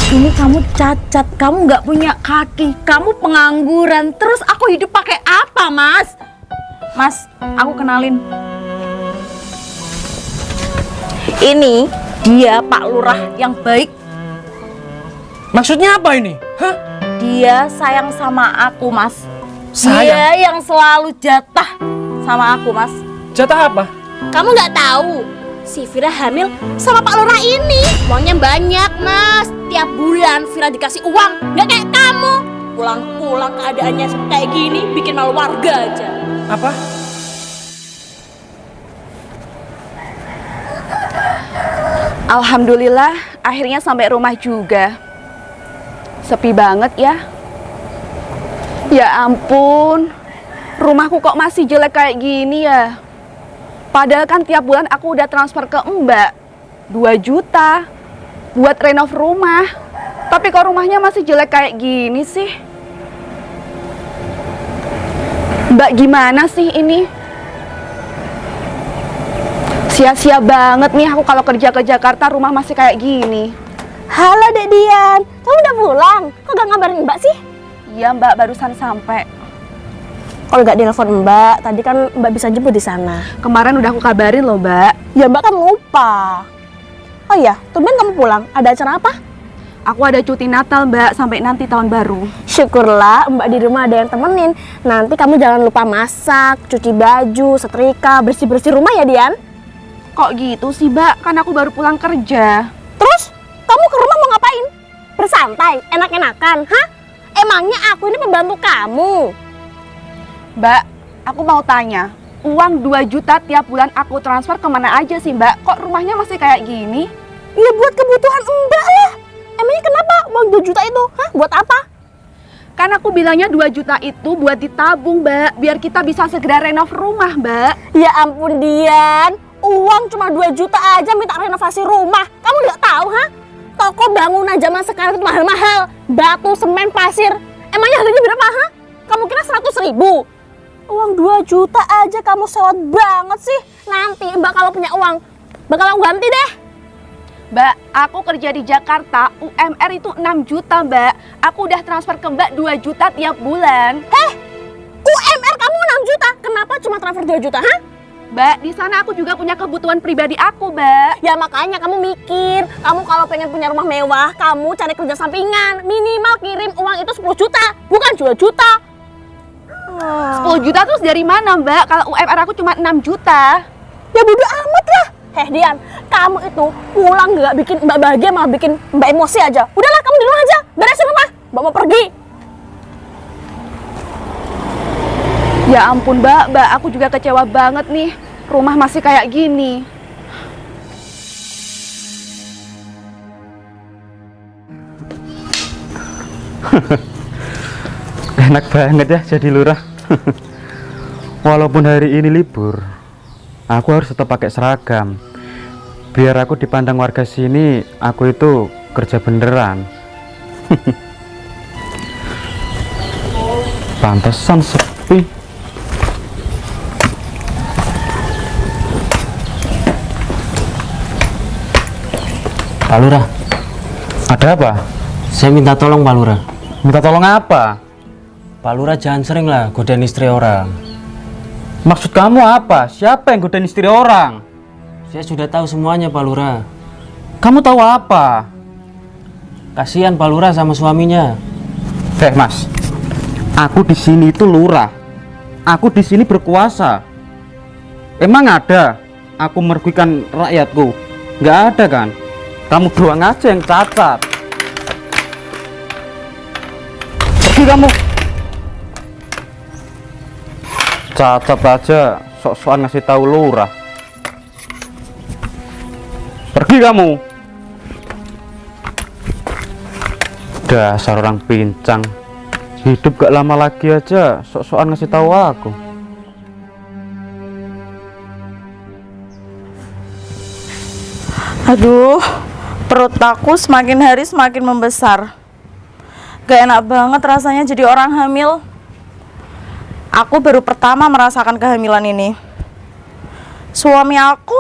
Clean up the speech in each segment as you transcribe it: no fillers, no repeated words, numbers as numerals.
Ini kamu cacat, kamu nggak punya kaki, kamu pengangguran. Terus aku hidup pakai apa, Mas? Mas, aku kenalin. Ini dia Pak Lurah yang baik. Maksudnya apa ini? Hah? Dia sayang sama aku, Mas. Sayang? Dia yang selalu jatah sama aku, Mas. Jatah apa? Kamu nggak tahu, si Vira hamil sama Pak Lurah ini. Uangnya banyak, Mas. Tiap bulan Vira dikasih uang, nggak kayak kamu. Pulang-pulang keadaannya kayak gini, bikin malu warga aja. Apa? Alhamdulillah, akhirnya sampai rumah juga. Sepi banget ya. Ya ampun, rumahku kok masih jelek kayak gini ya. Padahal kan tiap bulan aku udah transfer ke Mbak 2 juta buat renov rumah. Tapi kok rumahnya masih jelek kayak gini sih? Mbak gimana sih ini? Sia-sia banget nih aku kalau kerja ke Jakarta rumah masih kayak gini. Halo Dek Dian, kamu udah pulang? Kok gak ngabarin Mbak sih? Iya Mbak, barusan sampai. Kalau nggak telepon Mbak, tadi kan Mbak bisa jemput di sana. Kemarin udah aku kabarin loh Mbak. Ya Mbak kan lupa. Oh iya, tumben kamu pulang. Ada acara apa? Aku ada cuti Natal Mbak, sampai nanti tahun baru. Syukurlah Mbak di rumah ada yang temenin. Nanti kamu jangan lupa masak, cuci baju, setrika, bersih-bersih rumah ya Dian. Kok gitu sih Mbak? Kan aku baru pulang kerja. Terus, kamu ke rumah mau ngapain? Bersantai, enak-enakan, hah? Emangnya aku ini pembantu kamu? Mbak, aku mau tanya, uang 2 juta tiap bulan aku transfer kemana aja sih Mbak? Kok rumahnya masih kayak gini? Ya buat kebutuhan Mbak lah. Emangnya kenapa uang 2 juta itu? Hah? Buat apa? Kan aku bilangnya 2 juta itu buat ditabung Mbak, biar kita bisa segera renov rumah Mbak. Ya ampun Dian, uang cuma 2 juta aja minta renovasi rumah. Kamu nggak tahu, ha? Toko bangunan zaman sekarang itu mahal-mahal. Batu, semen, pasir. Emangnya harganya berapa, ha? Kamu kira 100.000? Uang 2 juta aja kamu sewot banget sih. Nanti Mbak kalau punya uang, bakal aku ganti deh. Mbak, aku kerja di Jakarta, UMR itu 6 juta Mbak. Aku udah transfer ke Mbak 2 juta tiap bulan. Heh, UMR kamu 6 juta, kenapa cuma transfer 2 juta, ha? Mbak, di sana aku juga punya kebutuhan pribadi aku, Mbak. Ya makanya kamu mikir, kamu kalau pengen punya rumah mewah, kamu cari kerja sampingan. Minimal kirim uang itu 10 juta, bukan 2 juta. 10 juta terus dari mana, Mbak? Kalau UMR aku cuma 6 juta. Ya bodo amat lah. Heh Dian, kamu itu pulang gak bikin Mbak bahagia, malah bikin Mbak emosi aja. Udahlah, kamu di rumah aja, beresin rumah. Mbak mau pergi. Ya ampun Mbak, aku juga kecewa banget nih. Rumah masih kayak gini. Enak banget ya jadi lurah. Walaupun hari ini libur, aku harus tetap pakai seragam. Biar aku dipandang warga sini, aku itu kerja beneran. Pantesan sepi. Pak Lurah, Ada apa? saya minta tolong Pak Lurah. Minta tolong apa? Pak Lurah jangan sering lah godain istri orang. Maksud kamu apa? Siapa yang godain istri orang? Saya sudah tahu semuanya Pak Lurah. Kamu tahu apa? Kasihan Pak Lurah sama suaminya. Mas, aku di sini itu lurah. Aku di sini berkuasa. Emang ada aku merugikan rakyatku? Nggak ada kan? Kamu doang aja yang cacat. Pergi kamu. Cacat aja, sok-sokan ngasih tahu lurah. Pergi kamu. Dasar orang pincang. Hidup gak lama lagi aja, sok-sokan ngasih tahu aku. Aduh, perut aku semakin hari semakin membesar. Gak enak banget rasanya jadi orang hamil. Aku baru pertama merasakan kehamilan ini. Suami aku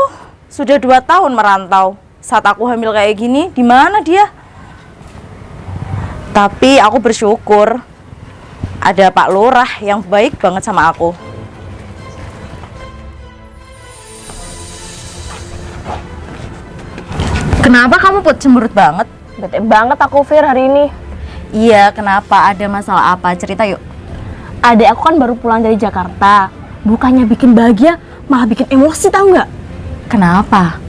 sudah 2 tahun merantau. Saat aku hamil kayak gini, di mana dia? Tapi aku bersyukur ada Pak Lurah yang baik banget sama aku. Kenapa kamu Put cemberut banget? Bete banget aku Fir hari ini. Iya, kenapa? Ada masalah apa? Cerita yuk. Adik aku kan baru pulang dari Jakarta. Bukannya bikin bahagia, malah bikin emosi tahu nggak? Kenapa?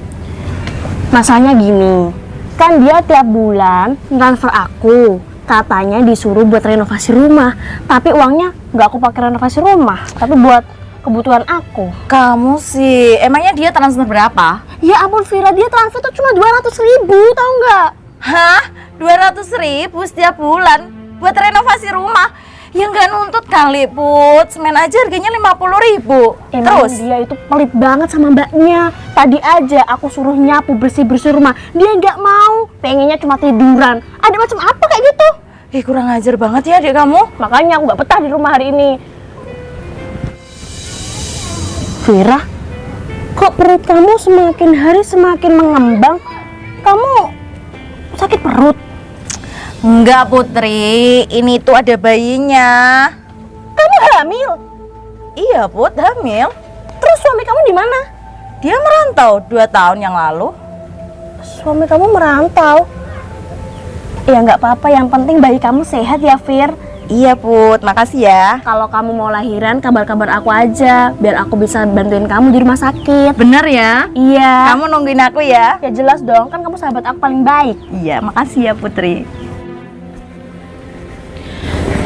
Masalahnya gini, kan dia tiap bulan transfer aku. Katanya disuruh buat renovasi rumah, tapi uangnya nggak aku pakai renovasi rumah, tapi buat kebutuhan aku. Kamu sih, emangnya dia transfer berapa? Ya ampun Vira, dia transfer tuh cuma 200.000, tahu nggak? Hah? 200.000 setiap bulan buat renovasi rumah? Ya nggak nuntut kali Put, semen aja harganya 50.000. Emang Terus? dia itu pelit banget sama mbaknya. Tadi aja aku suruh nyapu bersih-bersih rumah, dia nggak mau, pengennya cuma tiduran. Ada macam apa kayak gitu? Kurang ajar banget ya adik kamu. Makanya aku nggak betah di rumah hari ini. Vira, kok perut kamu semakin hari semakin mengembang? Kamu sakit perut? Enggak Putri, ini tuh ada bayinya. Kamu hamil? Iya Put, hamil. Terus suami kamu di mana? Dia merantau 2 tahun yang lalu. Suami kamu merantau? Ya nggak apa-apa, yang penting bayi kamu sehat ya Fir. Iya Put, makasih ya. Kalau kamu mau lahiran, kabar-kabar aku aja, biar aku bisa bantuin kamu di rumah sakit. Bener ya? Iya. Kamu nungguin aku ya? Ya jelas dong, kan kamu sahabat aku paling baik. Iya, makasih ya Putri.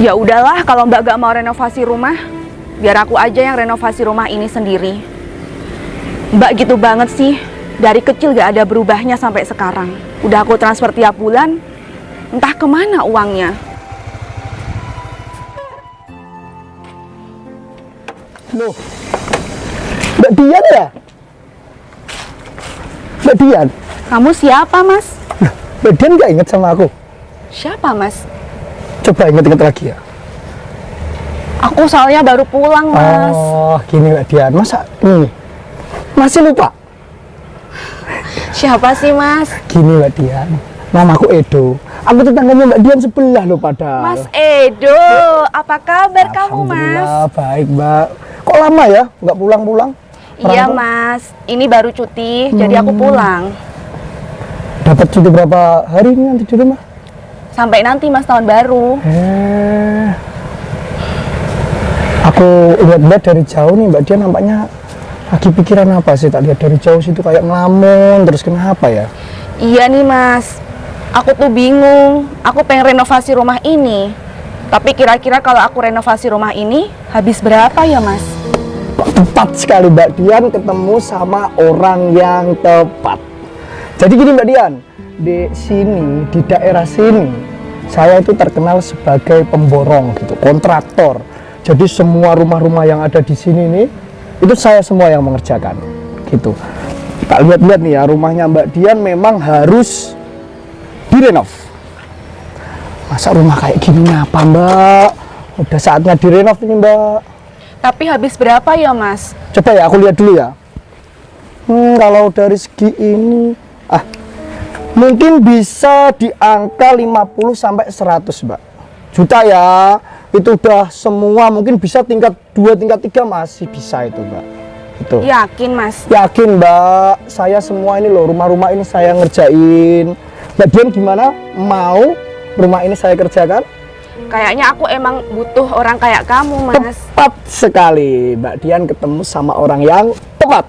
Ya udahlah, kalau Mbak gak mau renovasi rumah, biar aku aja yang renovasi rumah ini sendiri. Mbak gitu banget sih, dari kecil gak ada berubahnya sampai sekarang. Udah aku transfer tiap bulan, entah kemana uangnya. Loh, Mbak Dian ya? Mbak Dian? Kamu siapa, Mas? Nah, Mbak Dian nggak inget sama aku? Siapa, Mas? Coba inget-inget lagi ya. Aku soalnya baru pulang, Mas. Oh, gini Mbak Dian. Masa ini masih lupa? Siapa sih, Mas? Gini Mbak Dian, namaku Edo. Aku tetangganya Mbak Dian sebelah loh padahal. Mas Edo, apa kabar kamu, Mas? Alhamdulillah, baik Mbak. Kok lama ya nggak pulang-pulang? Iya, Merantau? Mas. Ini baru cuti, jadi aku pulang. Dapat cuti berapa hari ini nanti di rumah? Sampai nanti, Mas, tahun baru. Aku lihat-lihat dari jauh nih Mbak Dian nampaknya lagi pikiran apa sih? Tak lihat dari jauh situ kayak ngelamun terus, kenapa ya? Iya nih, Mas. Aku tuh bingung. Aku pengen renovasi rumah ini. Tapi kira-kira kalau aku renovasi rumah ini habis berapa ya, Mas? Tepat sekali Mbak Dian ketemu sama orang yang tepat. Jadi gini Mbak Dian, di sini, di daerah sini, saya itu terkenal sebagai pemborong gitu, kontraktor. Jadi semua rumah-rumah yang ada di sini nih, itu saya semua yang mengerjakan gitu. Tak lihat-lihat nih ya, rumahnya Mbak Dian memang harus direnov. Masa rumah kayak gini apa Mbak? Udah saatnya direnov ini Mbak. Tapi habis berapa ya, Mas? Coba ya aku lihat dulu ya. Kalau dari segi ini mungkin bisa di angka 50 sampai 100 Mbak juta ya. Itu udah semua, mungkin bisa tingkat 2, tingkat 3 masih bisa itu Mbak. Itu. Yakin, Mas? Yakin Mbak, saya semua ini loh, rumah-rumah ini saya ngerjain. Mbak Dian gimana? Mau rumah ini saya kerjakan? Kayaknya aku emang butuh orang kayak kamu, Mas. Tepat sekali, Mbak Dian ketemu sama orang yang tepat.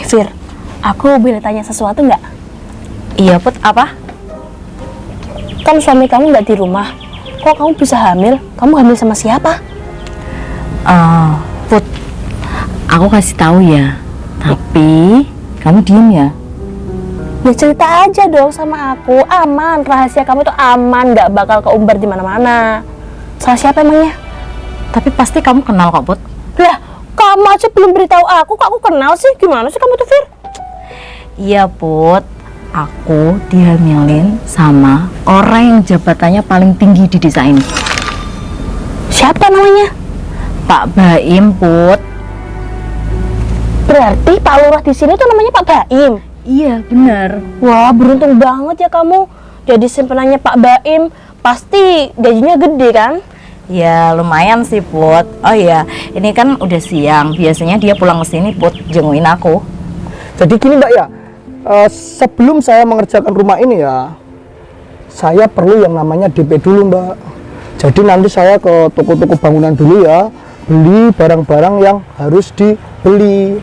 Fir, aku boleh tanya sesuatu nggak? Iya Put, apa? Kan suami kamu nggak di rumah. Kok kamu bisa hamil? Kamu hamil sama siapa? Put, aku kasih tahu ya. Tapi kamu diem ya. Ya cerita aja dong sama aku. Aman, rahasia kamu tuh aman, nggak bakal keumbar di mana-mana. Salah siapa emangnya? Tapi pasti kamu kenal kok Put. Lah, kamu aja belum beritahu aku, kok aku kenal sih? Gimana sih kamu tuh, Fir? Iya Put, aku dihamilin sama orang yang jabatannya paling tinggi di desa ini. Siapa namanya? Pak Baim Put. Berarti Pak Lurah di sini tuh namanya Pak Baim. Iya bener. Wah, beruntung banget ya kamu. jadi simpenannya Pak Baim. Pasti gajinya gede kan? Ya lumayan sih Put. Oh iya, ini kan udah siang. Biasanya dia pulang ke sini Put jenguin aku. Jadi gini Mbak ya, sebelum saya mengerjakan rumah ini ya, saya perlu yang namanya DP dulu Mbak. Jadi nanti saya ke toko-toko bangunan dulu ya, beli barang-barang yang harus dibeli.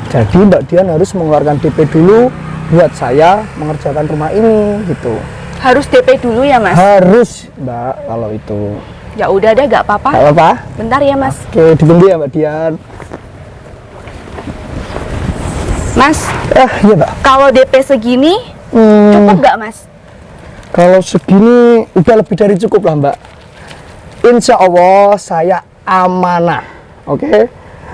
Jadi Mbak Dian harus mengeluarkan DP dulu buat saya mengerjakan rumah ini gitu. Harus DP dulu ya Mas? Harus Mbak kalau itu. Ya udah deh, gak apa-apa. Gak apa-apa? Bentar ya Mas. Oke, dibeli ya Mbak Dian. Mas, Iya Mbak. kalau DP segini cukup gak Mas? Kalau segini udah lebih dari cukup lah Mbak. Insya Allah saya amanah. Oke,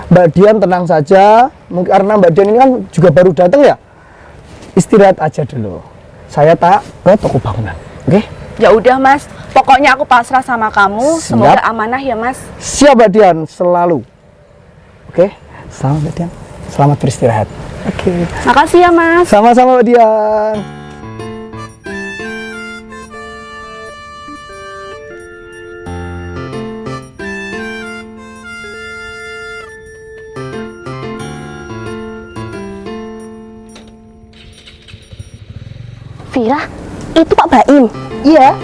Mbak Dian tenang saja. Mungkin karena Mbak Dian ini kan juga baru datang ya. Istirahat aja dulu. Saya tak ke toko bangunan. Oke? Ya udah Mas, pokoknya aku pasrah sama kamu. Siap. Semoga amanah ya Mas. Siap Mbak Dian, selalu. Oke? Selamat Mbak Dian. Selamat beristirahat. Oke. Makasih ya Mas. Sama-sama Mbak Dian. Vira, itu Pak Baim. Iya.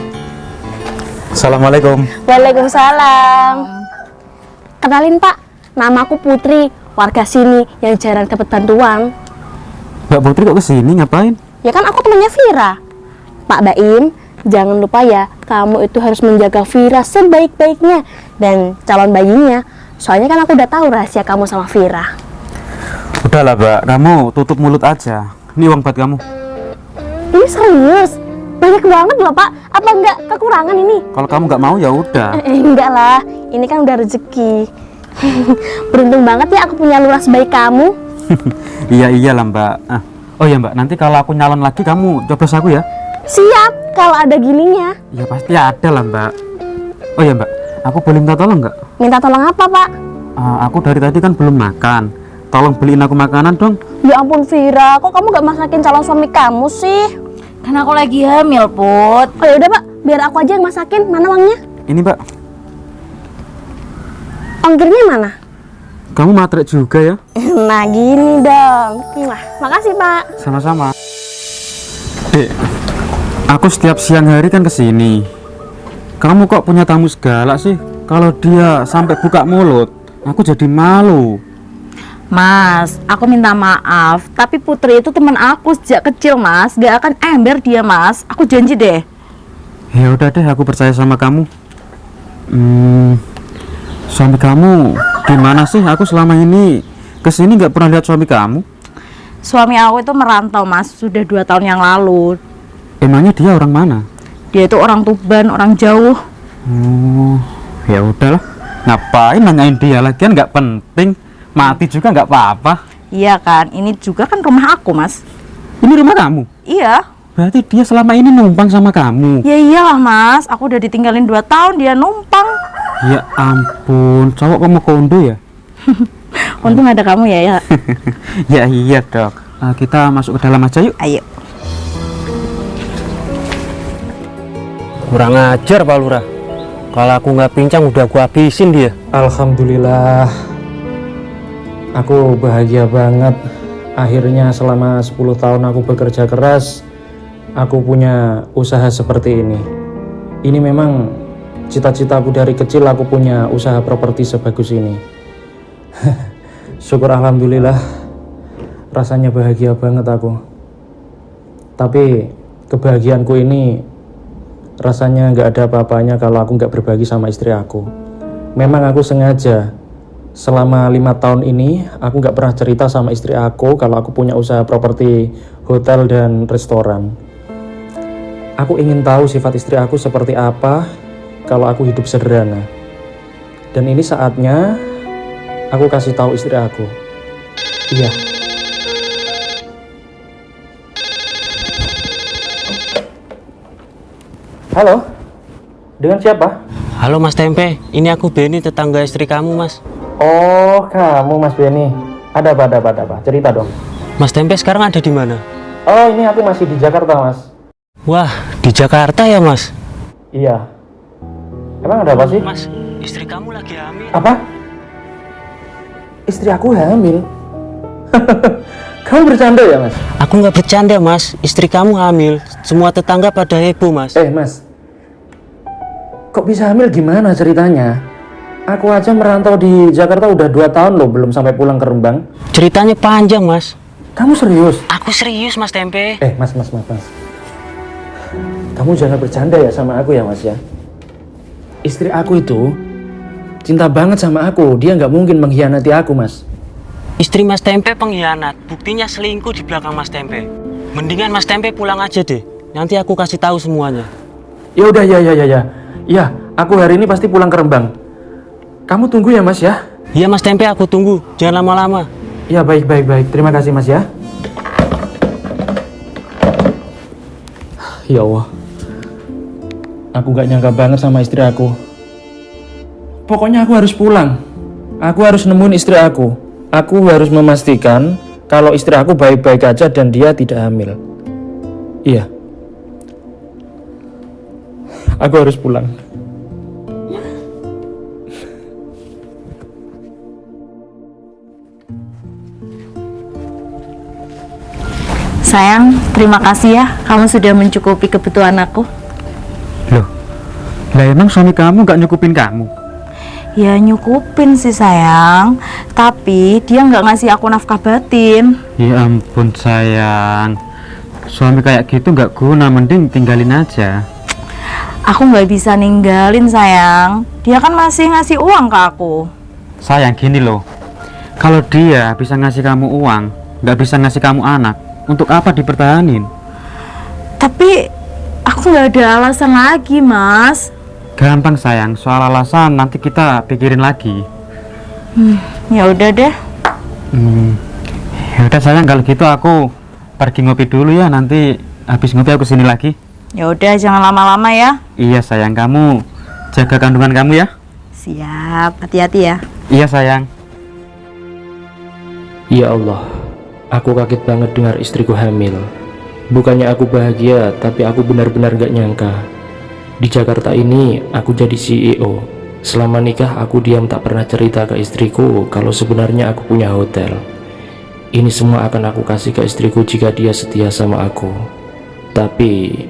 Assalamualaikum. Waalaikumsalam. Kenalin Pak, namaku Putri, warga sini yang jarang dapat bantuan. Mbak Putri kok kesini ngapain? Ya kan aku temannya Vira. Pak Baim, jangan lupa ya, kamu itu harus menjaga Vira sebaik-baiknya dan calon bayinya. Soalnya kan aku udah tahu rahasia kamu sama Vira. Udahlah Mbak, kamu tutup mulut aja. Ini uang buat kamu. Ini serius? Banyak banget loh Pak. Apa enggak kekurangan ini? Kalau kamu nggak mau ya udah. Enggak lah, ini kan udah rezeki. Beruntung banget ya aku punya lurah sebaik kamu. Iyalah Mbak. Oh ya Mbak, nanti kalau aku nyalon lagi kamu coblos aku ya. Siap, kalau ada gininya. Ya pasti ada lah Mbak. Oh ya Mbak, aku boleh minta tolong nggak? Minta tolong apa Pak? Aku dari tadi kan belum makan. Tolong beliin aku makanan dong. Ya ampun Vira, kok kamu gak masakin calon suami kamu sih? Kan aku lagi hamil Put. Oh ya udah Pak, biar aku aja yang masakin. Mana uangnya? Ini Mbak, Ongkirnya mana? kamu matre juga ya? Nah gini dong. Wah, makasih Pak. Sama-sama. Dek, aku setiap siang hari kan kesini. Kamu kok punya tamu segala sih? Kalau dia sampai buka mulut, aku jadi malu. Mas, aku minta maaf, tapi Putri itu teman aku sejak kecil Mas. Gak akan ember dia Mas, aku janji deh. Ya udah deh, aku percaya sama kamu. Suami kamu gimana sih? Aku selama ini kesini nggak pernah lihat suami kamu. Suami aku itu merantau Mas, sudah 2 tahun yang lalu. Emangnya dia orang mana? Dia itu orang Tuban, orang jauh. Oh, ya udahlah. Ngapain nanyain dia lagian, nggak penting. Mati juga nggak apa-apa. Iya kan, ini juga kan rumah aku Mas. Ini rumah kamu? Iya. Berarti dia selama ini numpang sama kamu. Ya iyalah Mas, aku udah ditinggalin 2 tahun dia numpang. Ya ampun, cowok kamu kondo ya? Untung ada kamu ya. Ya iya dok. Kita masuk ke dalam aja yuk. Ayo. Kurang ajar Pak Lurah. Kalau aku nggak pincang udah aku habisin dia. Alhamdulillah, aku bahagia banget. Akhirnya selama 10 tahun aku bekerja keras, aku punya usaha seperti ini. Ini memang cita-citaku dari kecil, aku punya usaha properti sebagus ini. Syukur alhamdulillah, rasanya bahagia banget aku. Tapi kebahagiaanku ini rasanya nggak ada apa-apanya kalau aku nggak berbagi sama istri aku. Memang aku sengaja selama 5 tahun ini aku nggak pernah cerita sama istri aku kalau aku punya usaha properti hotel dan restoran. Aku ingin tahu sifat istri aku seperti apa kalau aku hidup sederhana. Dan ini saatnya aku kasih tahu istri aku. Iya. Halo, dengan siapa? Halo Mas Tempe, ini aku Beni, tetangga istri kamu Mas. Oh, kamu Mas Beni. Ada apa? Cerita dong. Mas Tempe sekarang ada di mana? Oh, ini aku masih di Jakarta, Mas. Wah, di Jakarta ya, Mas? Iya. Emang ada apa sih? Mas, istri kamu lagi hamil. Apa? Istri aku hamil? Kamu bercanda ya, Mas? Aku nggak bercanda, Mas. Istri kamu hamil. Semua tetangga pada heboh, Mas. Mas. Kok bisa hamil gimana ceritanya? Aku aja merantau di Jakarta udah 2 tahun loh, belum sampai pulang ke Rembang. Ceritanya panjang, Mas. Kamu serius? Aku serius, Mas Tempe. Mas. Kamu jangan bercanda ya sama aku ya, Mas ya. Istri aku itu cinta banget sama aku. Dia nggak mungkin mengkhianati aku, Mas. Istri Mas Tempe pengkhianat. Buktinya selingkuh di belakang Mas Tempe. Mendingan Mas Tempe pulang aja deh. Nanti aku kasih tahu semuanya. Ya udah, ya. Ya, aku hari ini pasti pulang ke Rembang. Kamu tunggu ya, Mas ya. Iya, Mas Tempe, aku tunggu. Jangan lama-lama. Ya, baik. Terima kasih, Mas ya. Ya Allah. Aku gak nyangka banget sama istri aku. Pokoknya aku harus pulang. Aku harus nemuin istri aku. Aku harus memastikan kalau istri aku baik-baik aja dan dia tidak hamil. Iya. Aku harus pulang. Sayang, terima kasih ya. Kamu sudah mencukupi kebutuhan aku. Loh, lah emang suami kamu nggak nyukupin kamu? Ya nyukupin sih sayang, tapi dia nggak ngasih aku nafkah batin. Ya ampun sayang, suami kayak gitu nggak guna, mending tinggalin aja. Aku nggak bisa ninggalin sayang, dia kan masih ngasih uang ke aku. Sayang gini loh, kalau dia bisa ngasih kamu uang, nggak bisa ngasih kamu anak, untuk apa dipertahanin? Tapi aku nggak ada alasan lagi, Mas. Gampang sayang, soal alasan nanti kita pikirin lagi. Ya udah deh. Ya udah sayang, kalau gitu aku pergi ngopi dulu ya, nanti habis ngopi aku sini lagi. Ya udah, jangan lama-lama ya. Iya sayang, kamu jaga kandungan kamu ya. Siap, hati-hati ya. Iya sayang. Ya Allah, aku kaget banget dengar istriku hamil. Bukannya aku bahagia, tapi aku benar-benar gak nyangka. Di Jakarta ini, aku jadi CEO. Selama nikah, aku diam tak pernah cerita ke istriku kalau sebenarnya aku punya hotel. Ini semua akan aku kasih ke istriku jika dia setia sama aku. Tapi,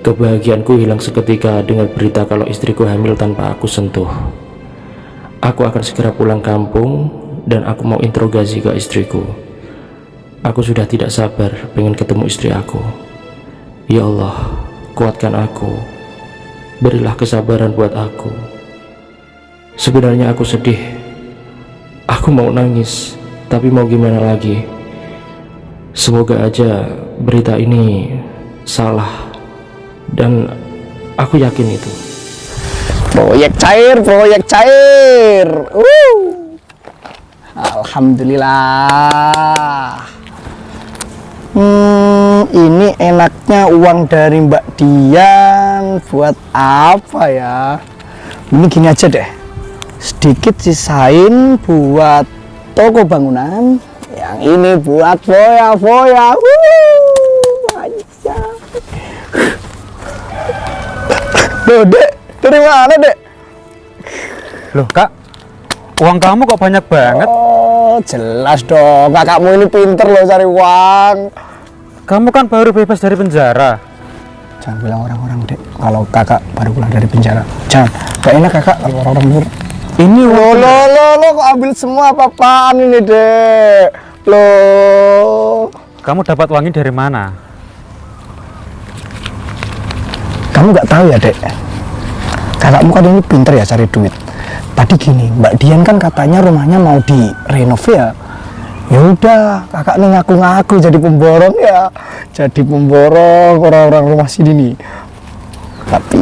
kebahagiaanku hilang seketika dengan berita kalau istriku hamil tanpa aku sentuh. Aku akan segera pulang kampung dan aku mau interogasi ke istriku. Aku sudah tidak sabar pengen ketemu istri aku. Ya Allah, kuatkan aku. Berilah kesabaran buat aku. Sebenarnya aku sedih. Aku mau nangis, tapi mau gimana lagi? Semoga aja berita ini salah. Dan aku yakin itu. Proyek cair. Alhamdulillah. Ini enaknya uang dari Mbak Dian buat apa ya? Ini gini aja deh. Sedikit sisain buat toko bangunan. Yang ini buat foya-foya. Loh, Dek, dari mana, Dek? Loh kak, uang kamu kok banyak banget? Oh, jelas dong. Kakakmu ini pinter loh cari uang. Kamu kan baru bebas dari penjara. Jangan bilang orang-orang, Dek, kalau kakak baru pulang dari penjara. Jangan, gak enak kakak kalau orang-orang bener. Ini lo kok ambil semua apa-apaan ini, Dek? Loh. Kamu dapat uang ini dari mana? Kamu nggak tahu ya, Dek? Kakakmu kan ini pinter ya cari duit. Tadi gini, Mbak Dian kan katanya rumahnya mau direnov ya. Ya udah, kakak nih ngaku-ngaku jadi pemborong ya. Jadi pemborong orang-orang rumah sini nih. Tapi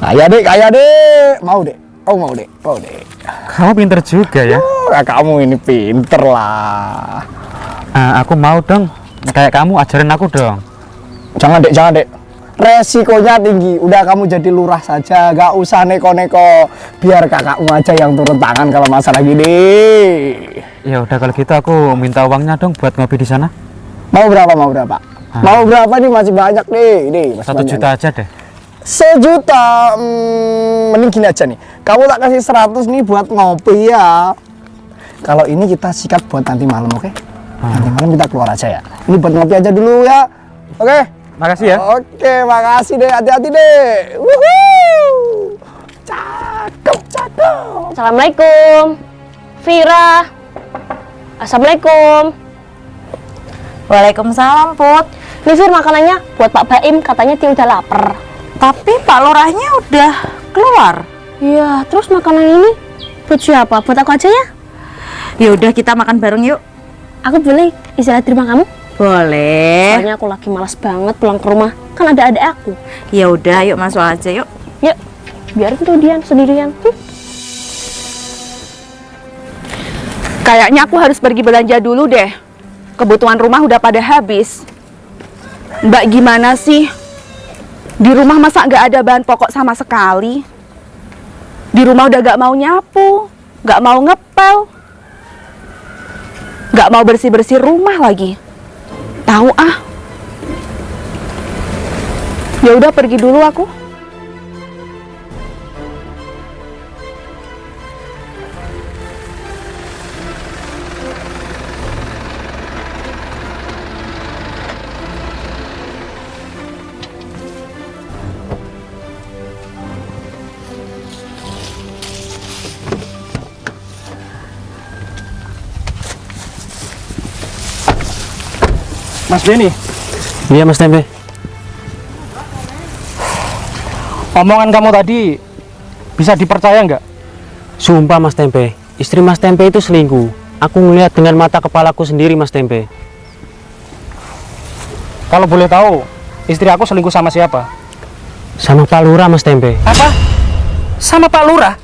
kaya dek. Mau dek. Mau dek. Kamu pinter juga ya. Oh, kakakmu ini pinter lah. Aku mau dong. Kayak kamu ajarin aku dong. Jangan dek. Resikonya tinggi. Udah kamu jadi lurah saja, gak usah neko-neko. Biar kakakmu aja yang turun tangan kalau masalah gini. Ya udah kalau gitu aku minta uangnya dong buat ngopi di sana. Mau berapa? Mau berapa nih? Masih banyak nih. Nih, masih 1 banyak juta nih. aja deh. 1 juta. Mending gini aja nih. Kamu tak kasih 100 nih buat ngopi ya. Kalau ini kita sikat buat nanti malam, oke? Nanti malam kita keluar aja ya. Ini buat ngopi aja dulu ya. Oke? Makasih ya. Oke, makasih deh. Hati-hati deh. Wuhuu. Cakep, cakep. Assalamualaikum. Vira. Assalamualaikum. Waalaikumsalam, Put. Nih Fir, makanannya buat Pak Baim, katanya dia udah lapar. Tapi Pak Lurahnya udah keluar. Iya, terus makanan ini buat siapa? Buat aku aja ya? Ya udah kita makan bareng yuk. Aku boleh istirahat di rumah kamu? Boleh. Soalnya aku lagi malas banget pulang ke rumah. Kan ada adik aku. Ya udah, yuk masuk aja yuk. Yuk, biarin tuh Dian sendirian. Kayaknya aku harus pergi belanja dulu deh. Kebutuhan rumah udah pada habis. Mbak gimana sih? Di rumah masa nggak ada bahan pokok sama sekali? Di rumah udah nggak mau nyapu, nggak mau ngepel, nggak mau bersih-bersih rumah lagi. Tahu ah? Ya udah pergi dulu aku. Mas Denny, Iya Mas Tempe. omongan kamu tadi bisa dipercaya nggak? Sumpah Mas Tempe, istri Mas Tempe itu selingkuh. Aku ngeliat dengan mata kepalaku sendiri Mas Tempe. Kalau boleh tahu, istri aku selingkuh sama siapa? Sama Pak Lurah Mas Tempe. Apa? Sama Pak Lurah?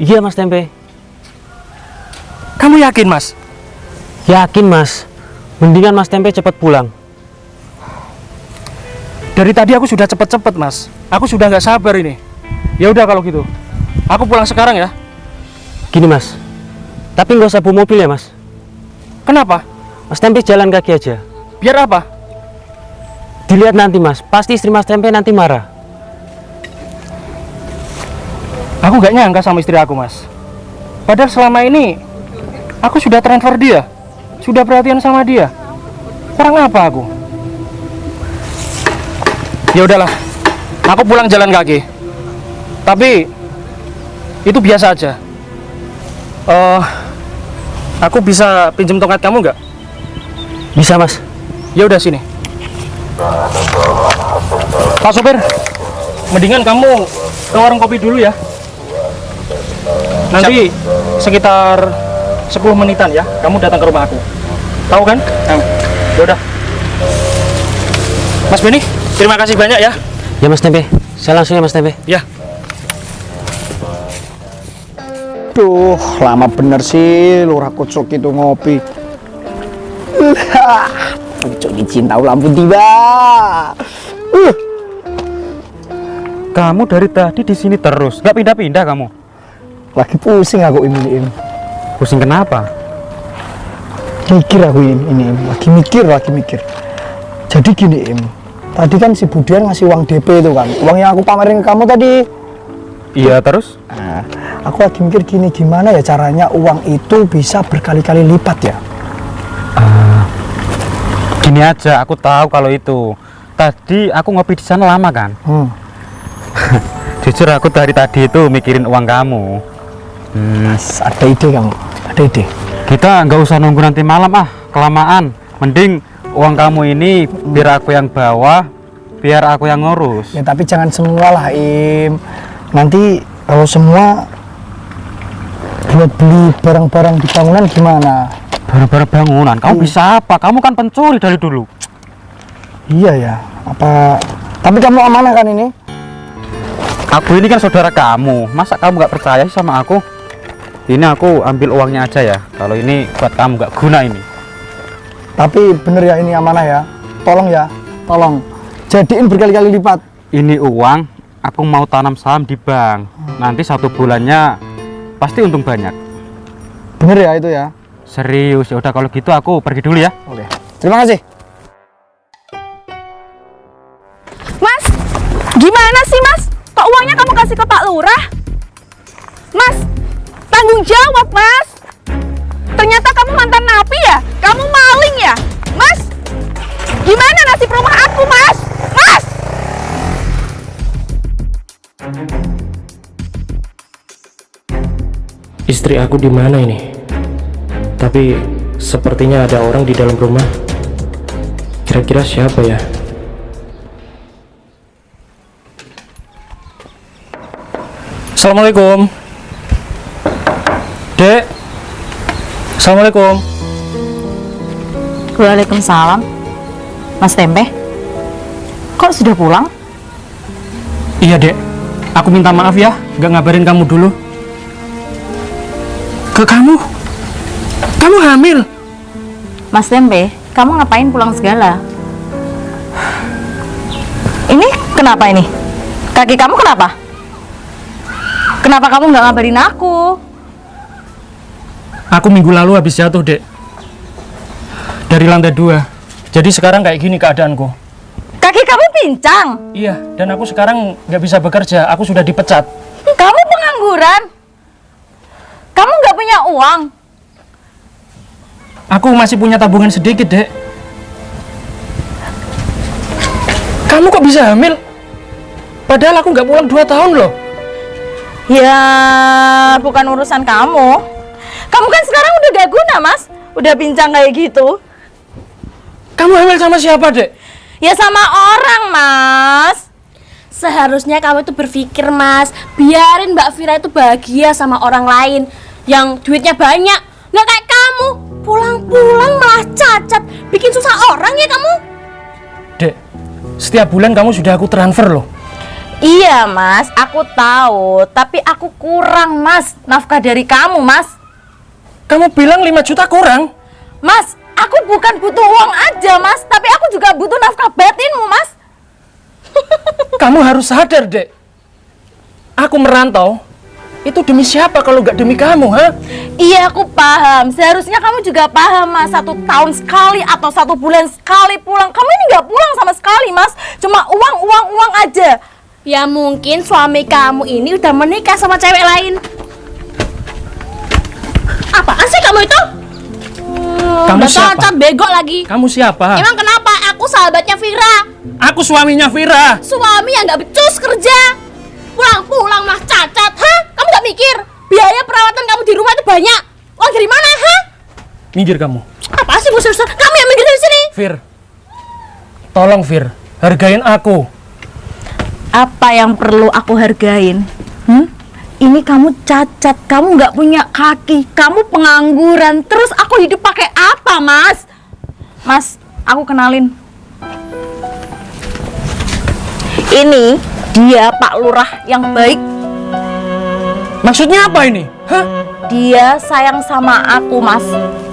Iya Mas Tempe. Kamu yakin, Mas? Yakin Mas. Mendingan Mas Tempe cepat pulang. Dari tadi aku sudah cepet-cepet, Mas. Aku sudah nggak sabar ini. Ya udah kalau gitu, aku pulang sekarang ya. Gini Mas, tapi nggak usah bawa mobil ya Mas. Kenapa? Mas Tempe jalan kaki aja. Biar apa? Dilihat nanti Mas, pasti istri Mas Tempe nanti marah. Aku nggak nyangka sama istri aku, Mas. Padahal selama ini aku sudah transfer dia, sudah perhatian sama dia. Kurang apa aku? Ya udahlah, aku pulang jalan kaki. Tapi itu biasa aja. Aku bisa pinjam tongkat kamu nggak? Bisa Mas. Ya udah sini. Pak sopir, mendingan kamu ke warung kopi dulu ya. Nanti sekitar 10 menitan ya, kamu datang ke rumah aku. Tahu kan? Ya udah. Mas Benny, terima kasih banyak ya. Ya Mas Tempe, saya langsung ya Mas Tempe. Ya. Duh, lama bener sih Lurah Kucuk itu ngopi. Pucuk dicintau lampu tiba. Kamu dari tadi di sini terus, nggak pindah-pindah kamu. Lagi pusing aku ini. Pusing kenapa? Mikir aku ini. Lagi mikir. Jadi gini, Im. Tadi kan si Budian ngasih uang DP itu kan. Uang yang aku pamerin ke kamu tadi. Iya terus? Nah, aku lagi mikir gini, gimana ya caranya uang itu bisa berkali-kali lipat ya? Gini aja, aku tahu kalau itu. Tadi aku ngopi di sana lama kan. Jujur aku dari tadi itu mikirin uang kamu. Ada ide kamu? Ada ide? Kita nggak usah nunggu nanti malam kelamaan. Mending uang kamu ini biar aku yang bawa, biar aku yang ngurus. Ya tapi jangan semua lah, Im. Nanti kalau semua buat beli barang-barang di bangunan gimana? Barang-barang bangunan, kamu bisa apa? Kamu kan pencuri dari dulu. Iya ya, apa? Tapi kamu amanah kan ini? Aku ini kan saudara kamu, masa kamu nggak percaya sih sama aku? Ini aku ambil uangnya aja ya. Kalau ini buat kamu nggak guna ini. Tapi bener ya ini amanah ya. Tolong ya, tolong. Jadiin berkali-kali lipat. Ini uang aku mau tanam saham di bank. Nanti 1 bulannya pasti untung banyak. Bener ya itu ya? Serius, ya udah kalau gitu aku pergi dulu ya. Oke. Terima kasih. Gimana sih Mas? Kok uangnya kamu kasih ke Pak Lurah? Mas, tanggung jawab Mas. Ternyata kamu mantan napi ya? Kamu maling ya? Mas, gimana nasib rumah aku Mas? Mas! Istri aku di mana ini? Tapi sepertinya ada orang di dalam rumah. Kira-kira siapa ya? Assalamualaikum. Dek. Assalamualaikum. Waalaikumsalam. Mas Tempe, kok sudah pulang? Iya, Dek. Aku minta maaf ya, gak ngabarin kamu dulu. Ke kamu? Kamu hamil? Mas Tempe, kamu ngapain pulang segala? Ini kenapa ini? Kaki kamu kenapa? Kenapa kamu nggak ngabarin aku? Aku minggu lalu habis jatuh, Dek. Dari lantai 2. Jadi sekarang kayak gini keadaanku. Kaki kamu pincang? Iya, dan aku sekarang nggak bisa bekerja. Aku sudah dipecat. Kamu pengangguran? Kamu nggak punya uang? Aku masih punya tabungan sedikit, Dek. Kamu kok bisa hamil? Padahal aku nggak pulang 2 tahun loh. Ya, bukan urusan kamu. Kamu kan sekarang udah gak guna, Mas. Udah pincang kayak gitu. Kamu hamil sama siapa, Dek? Ya sama orang, Mas. Seharusnya kamu itu berpikir, Mas, biarin Mbak Vira itu bahagia sama orang lain yang duitnya banyak. Nggak kayak kamu, pulang-pulang malah cacat, bikin susah orang ya kamu. Dek, setiap bulan kamu sudah aku transfer loh. Iya, Mas, aku tahu. Tapi aku kurang, Mas, nafkah dari kamu, Mas. Kamu bilang 5 juta kurang? Mas, aku bukan butuh uang aja, Mas, tapi aku juga butuh nafkah batinmu, Mas. Kamu harus sadar, Dek. Aku merantau, itu demi siapa kalau nggak demi kamu, ha? Iya, aku paham. Seharusnya kamu juga paham, Mas. 1 tahun sekali atau 1 bulan sekali pulang. Kamu ini nggak pulang sama sekali, Mas. Cuma uang aja. Ya mungkin suami kamu ini udah menikah sama cewek lain. Apaan sih kamu itu? Kamu udah siapa? cacat, bego lagi. Kamu siapa? Emang kenapa? Aku sahabatnya Vira. Aku suaminya Vira. Suami yang nggak becus kerja. Pulang-pulang mah cacat, hah? Kamu nggak mikir? Biaya perawatan kamu di rumah itu banyak. Uang dari mana, hah? Minggir kamu. Apa sih, Busur? Kamu yang minggir dari sini. Vir. Tolong, Vir. Hargain aku. Apa yang perlu aku hargain? Ini kamu cacat, kamu nggak punya kaki, kamu pengangguran. Terus aku hidup pakai apa, Mas? Mas, aku kenalin. Ini dia Pak Lurah yang baik. Maksudnya apa ini? Hah? Dia sayang sama aku, Mas.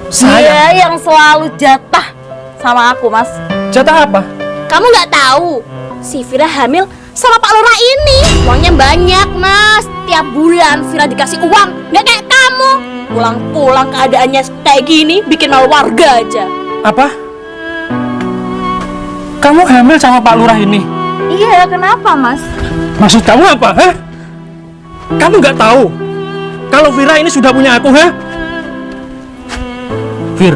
Sayang? Dia yang selalu jatah sama aku, Mas. Jatah apa? Kamu nggak tahu? Si Vira hamil sama Pak Lurah ini. Uangnya banyak, Mas. Tiap bulan Vira dikasih uang. Nggak kayak kamu. Pulang-pulang keadaannya kayak gini, bikin malu warga aja. Apa? Kamu hamil sama Pak Lurah ini? Iya, kenapa, Mas? Maksud kamu apa, ha? Kamu nggak tahu kalau Vira ini sudah punya aku, ha? Vir,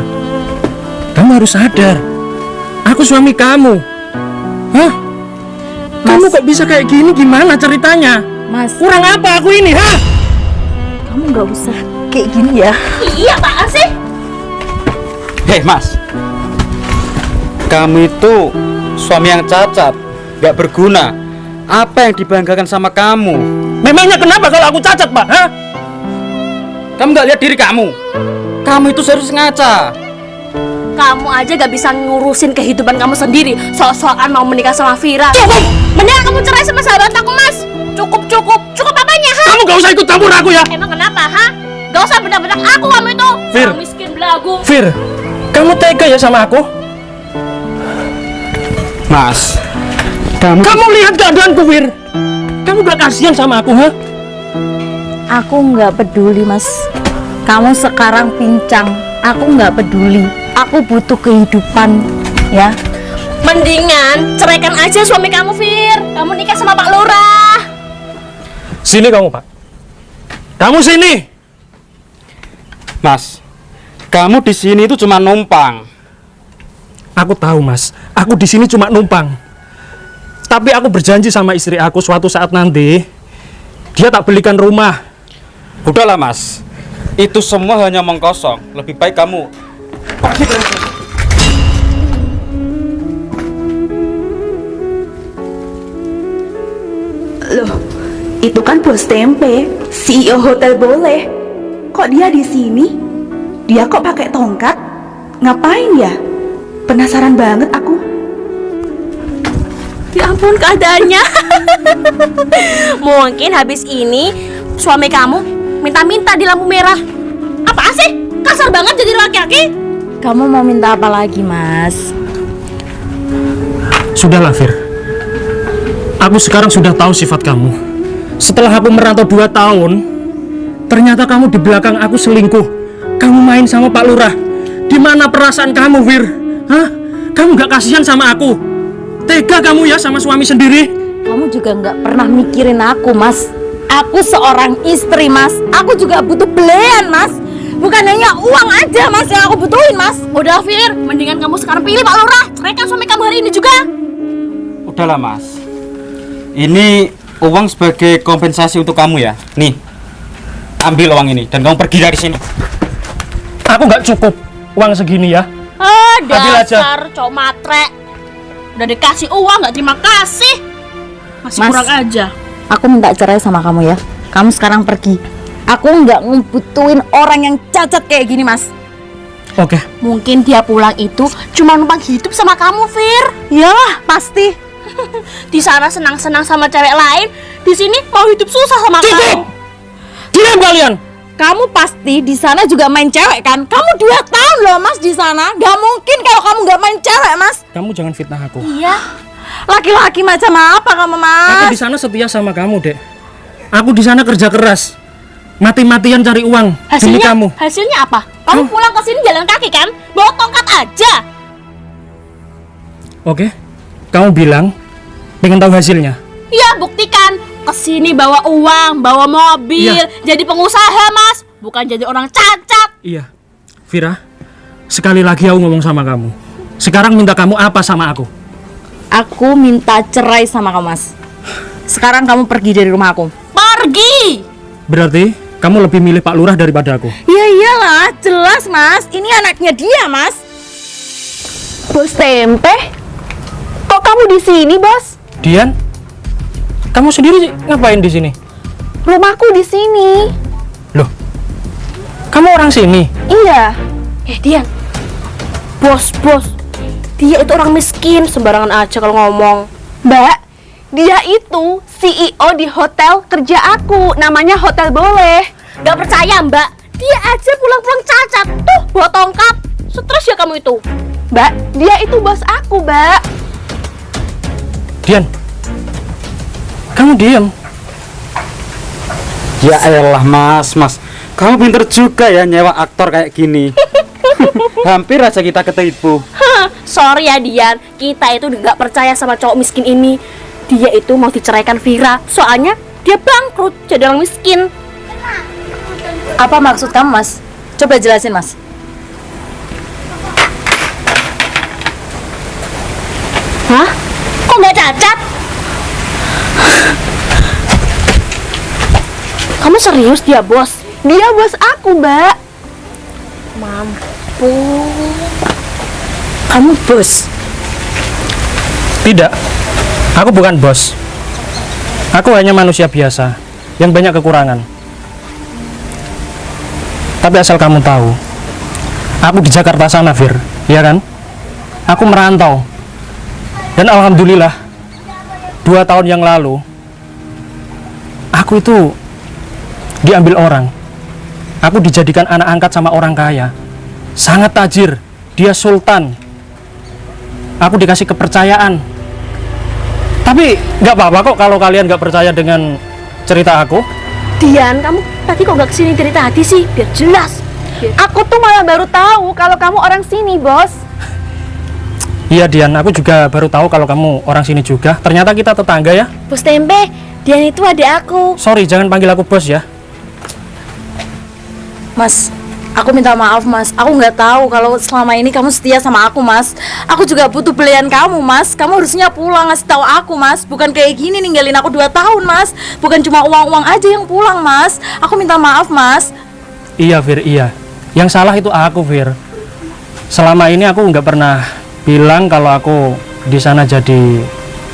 kamu harus sadar. Aku suami kamu. Hah? Kamu kok bisa kayak gini? Gimana ceritanya? Mas, Kurang apa aku ini, ha? kamu nggak usah kayak gini ya. Iya, apaan sih? Hei Mas, kamu itu suami yang cacat, gak berguna. Apa yang dibanggakan sama kamu? Memangnya kenapa kalau aku cacat, Pak? Ha? Kamu gak lihat diri kamu? Kamu itu harus ngaca. Kamu aja gak bisa ngurusin kehidupan kamu sendiri. Sok-sokan mau menikah sama Vira. Cukup! Mendingan kamu cerai sama sahabat aku, Mas. Cukup. Cukup apanya, ha? Kamu gak usah ikut campur aku ya. Emang kenapa, ha? Gak usah bedak-bedak aku kamu itu. Vir. Orang miskin belagu. Vir, kamu tega ya sama aku? Mas, kamu Lihat keadaanku, Vir. Kamu gak kasihan sama aku, ha? Aku nggak peduli, Mas. Kamu sekarang pincang. Aku nggak peduli. Aku butuh kehidupan, ya. Mendingan ceraikan aja suami kamu, Vir. kamu nikah sama Pak Lurah. Sini kamu, Pak. Kamu sini. Mas, kamu di sini itu cuma numpang. Aku tahu, Mas. Aku di sini cuma numpang. Tapi aku berjanji sama istri aku suatu saat nanti dia tak belikan rumah. Udahlah Mas, itu semua hanya omong kosong. Lebih baik kamu pergi dari sini. Loh, itu kan Bos Tempe, CEO Hotel Boleh. Kok dia di sini? Dia kok pakai tongkat? Ngapain ya? Penasaran banget aku. Ya ampun keadaannya. Mungkin habis ini suami kamu minta-minta di lampu merah. Apa sih? Kasar banget jadi laki-laki. Kamu mau minta apa lagi, Mas? Sudahlah, Fir. Aku sekarang sudah tahu sifat kamu. Setelah aku merantau 2 tahun, ternyata kamu di belakang aku selingkuh. Kamu main sama Pak Lurah. Di mana perasaan kamu, Fir? Hah? Kamu gak kasihan sama aku? Tega kamu ya sama suami sendiri? Kamu juga nggak pernah mikirin aku, Mas. Aku seorang istri, Mas. Aku juga butuh belian, Mas. Bukan hanya uang aja, Mas, yang aku butuhin, Mas. Udah Fir, mendingan kamu sekarang pilih Pak Lurah. Ceraikan suami kamu hari ini juga. Udahlah Mas, ini uang sebagai kompensasi untuk kamu ya. Nih, ambil uang ini dan kamu pergi dari sini. Aku gak cukup uang segini ya. Ambil aja. Dasar cowok matre. Udah dikasih uang nggak terima kasih. Masih Mas. kurang aja. Aku minta cerai sama kamu ya. Kamu sekarang pergi. Aku nggak ngebutuhin orang yang cacat kayak gini, Mas. Oke. Mungkin dia pulang itu cuma numpang hidup sama kamu, Fir. Iyalah, pasti. Di sana senang-senang sama cewek lain, di sini mau hidup susah sama Cukup! kamu. Diam kalian! Kamu pasti di sana juga main cewek kan? Kamu 2 tahun loh, Mas, di sana. Gak mungkin kalau kamu nggak main cewek, Mas. Kamu jangan fitnah aku. Iya. Laki-laki macam apa kamu, Aku Mas? di sana setia sama kamu, Dek. Aku di sana kerja keras. Mati-matian cari uang demi kamu. Hasilnya apa? Kamu pulang ke sini jalan kaki kan? Bawa tongkat aja. Oke. Kamu bilang pengen tahu hasilnya. Iya, buktikan. Kesini bawa uang, bawa mobil, Iya. jadi pengusaha, Mas. Bukan jadi orang cacat. Iya. Vira, sekali lagi aku ngomong sama kamu. Sekarang minta kamu apa sama aku? Aku minta cerai sama kamu, Mas. Sekarang kamu pergi dari rumah aku. Pergi. Berarti kamu lebih milih Pak Lurah daripada aku. Ya iyalah, jelas, Mas. Ini anaknya dia, Mas. Bos Tempe? Kok kamu di sini, Bos? Dian, kamu sendiri ngapain di sini? Rumahku di sini. Loh, kamu orang sini? Iya. Dian. Bos. Dia itu orang miskin, sembarangan aja kalau ngomong. Mbak, dia itu CEO di hotel kerja aku. Namanya Hotel Boleh. Gak percaya, Mbak. Dia aja pulang-pulang cacat. Tuh, bawa tongkat. Stres ya kamu itu. Mbak, dia itu bos aku, Mbak. Dian, kamu diam. Ya elah mas, kamu pinter juga ya nyewa aktor kayak gini. Hampir aja kita ketipu. Sorry ya Dian, kita itu gak percaya sama cowok miskin ini. Dia itu mau diceraikan Vira, soalnya dia bangkrut jadi orang miskin. Apa maksud kamu, Mas? Coba jelasin, Mas. Hah? Kok gak cacat? Kamu serius dia bos? Dia bos aku, Mbak. Kamu bos. Tidak, aku bukan bos. Aku hanya manusia biasa yang banyak kekurangan. Tapi asal kamu tahu, aku di Jakarta sana, Fir, ya kan? Aku merantau. Dan alhamdulillah, 2 tahun yang lalu, aku itu diambil orang. Aku dijadikan anak angkat sama orang kaya. Sangat tajir, dia sultan. Aku dikasih kepercayaan. Tapi nggak apa-apa kok kalau kalian nggak percaya dengan cerita aku. Dian, kamu tadi kok gak kesini dari tadi sih? Biar jelas. Aku tuh malah baru tahu kalau kamu orang sini, Bos. Iya Dian, aku juga baru tahu kalau kamu orang sini juga. Ternyata kita tetangga ya. Bos Tempe, Dian itu adik aku. Sorry, jangan panggil aku bos ya. Mas, aku minta maaf mas, aku nggak tahu kalau selama ini kamu setia sama aku mas. Aku juga butuh belian kamu mas. Kamu harusnya pulang ngasih tahu aku mas. Bukan kayak gini ninggalin aku 2 tahun mas. Bukan cuma uang-uang aja yang pulang mas. Aku minta maaf mas. Iya Fir, iya. Yang salah itu aku Fir. Selama ini aku nggak pernah bilang kalau aku di sana jadi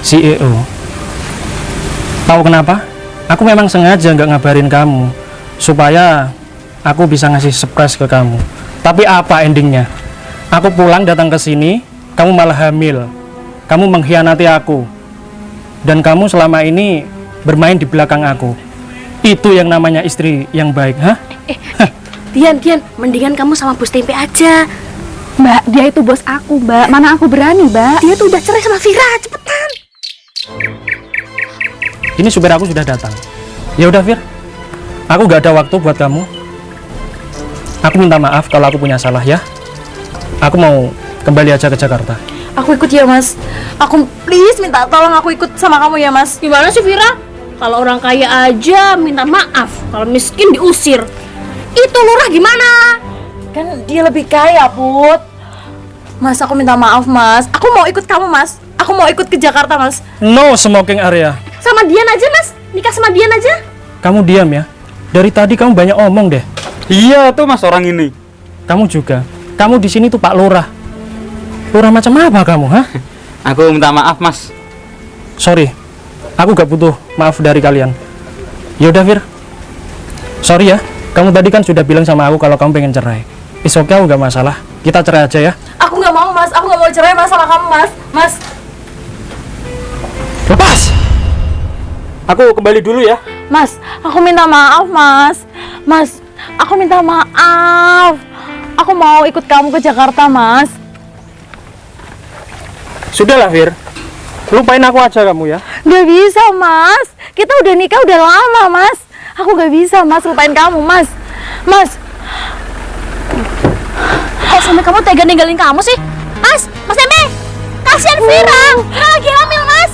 CEO. Tahu kenapa? Aku memang sengaja nggak ngabarin kamu supaya aku bisa ngasih surprise ke kamu. Tapi apa endingnya? Aku pulang datang ke sini, kamu malah hamil. Kamu mengkhianati aku. Dan kamu selama ini bermain di belakang aku. Itu yang namanya istri yang baik, hah? Dian, mendingan kamu sama Bos Tempe aja. Mbak, dia itu bos aku, Mbak. Mana aku berani, Mbak? Dia tuh udah cerai sama Vira, cepetan. Ini supir aku sudah datang. Ya udah Fir, aku gak ada waktu buat kamu. Aku minta maaf kalau aku punya salah ya. Aku mau kembali aja ke Jakarta. Aku ikut ya mas. Aku please minta tolong aku ikut sama kamu ya mas. Gimana sih Vira? Kalau orang kaya aja minta maaf, kalau miskin diusir. Itu lurah gimana? Kan dia lebih kaya Put. Mas aku minta maaf mas. Aku mau ikut kamu mas. Aku mau ikut ke Jakarta mas. No smoking area. Sama Dian aja mas, nikah sama Dian aja. Kamu diam ya. Dari tadi kamu banyak omong deh. Iya tuh mas orang ini. Kamu juga. Kamu di sini tuh Pak Lurah. Lurah macam apa kamu, hah? Aku minta maaf mas. Sorry. Aku gak butuh maaf dari kalian. Yaudah Fir. Sorry ya. Kamu tadi kan sudah bilang sama aku kalau kamu pengen cerai. It's okay, aku gak masalah. Kita cerai aja ya. Aku nggak mau mas. Aku nggak mau cerai mas sama kamu mas. Mas. Lepas. Aku kembali dulu ya. Mas, aku minta maaf mas. Mas, aku minta maaf. Aku mau ikut kamu ke Jakarta mas. Sudahlah Fir. Lupain aku aja kamu ya. Gak bisa mas. Kita udah nikah udah lama mas. Aku gak bisa mas lupain kamu mas. Mas. Kok sampai kamu tega ninggalin kamu sih? Mas Tempe, kasihan Vira. Vira lagi hamil mas.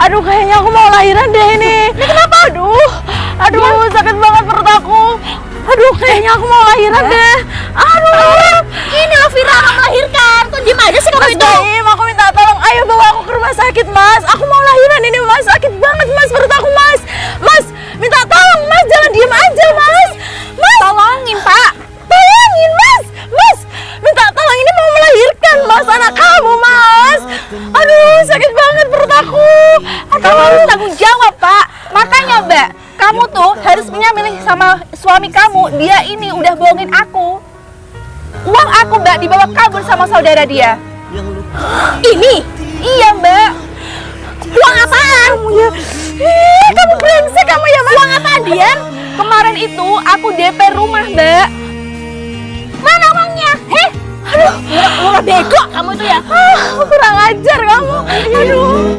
Aduh kayaknya aku mau lahiran deh ini. Ini kenapa? Aduh sakit banget perut aku. Aduh kayaknya aku mau lahiran deh. Aduh. Ini loh Vira akan melahirkan. Kok diem aja sih kamu Mas itu? Baim, aku minta tolong. Ayo bawa aku ke rumah sakit mas. Aku mau lahiran ini mas. Sakit banget mas perut aku mas. Mas, minta tolong mas. Jangan diem aja mas. Mas. Tolongin Pak. Tolongin mas. Mas, minta tolong ini mau melahirkan mas anak kamu mas. Aduh sakit banget perut aku. Kamu harus tanggung jawab, Pak. Makanya, Mbak, kamu tuh harus milih sama suami kamu. Dia ini udah bohongin aku. Uang aku, Mbak, dibawa kabur sama saudara dia. Ini Iya, Mbak. uang apaan? Kamu brengsek kamu ya mas. Uang apaan Dian? Kemarin itu aku DP rumah, Mbak. Mana uangnya? Aduh, murah bego kamu tuh ya. Kurang ajar kamu. Aduh.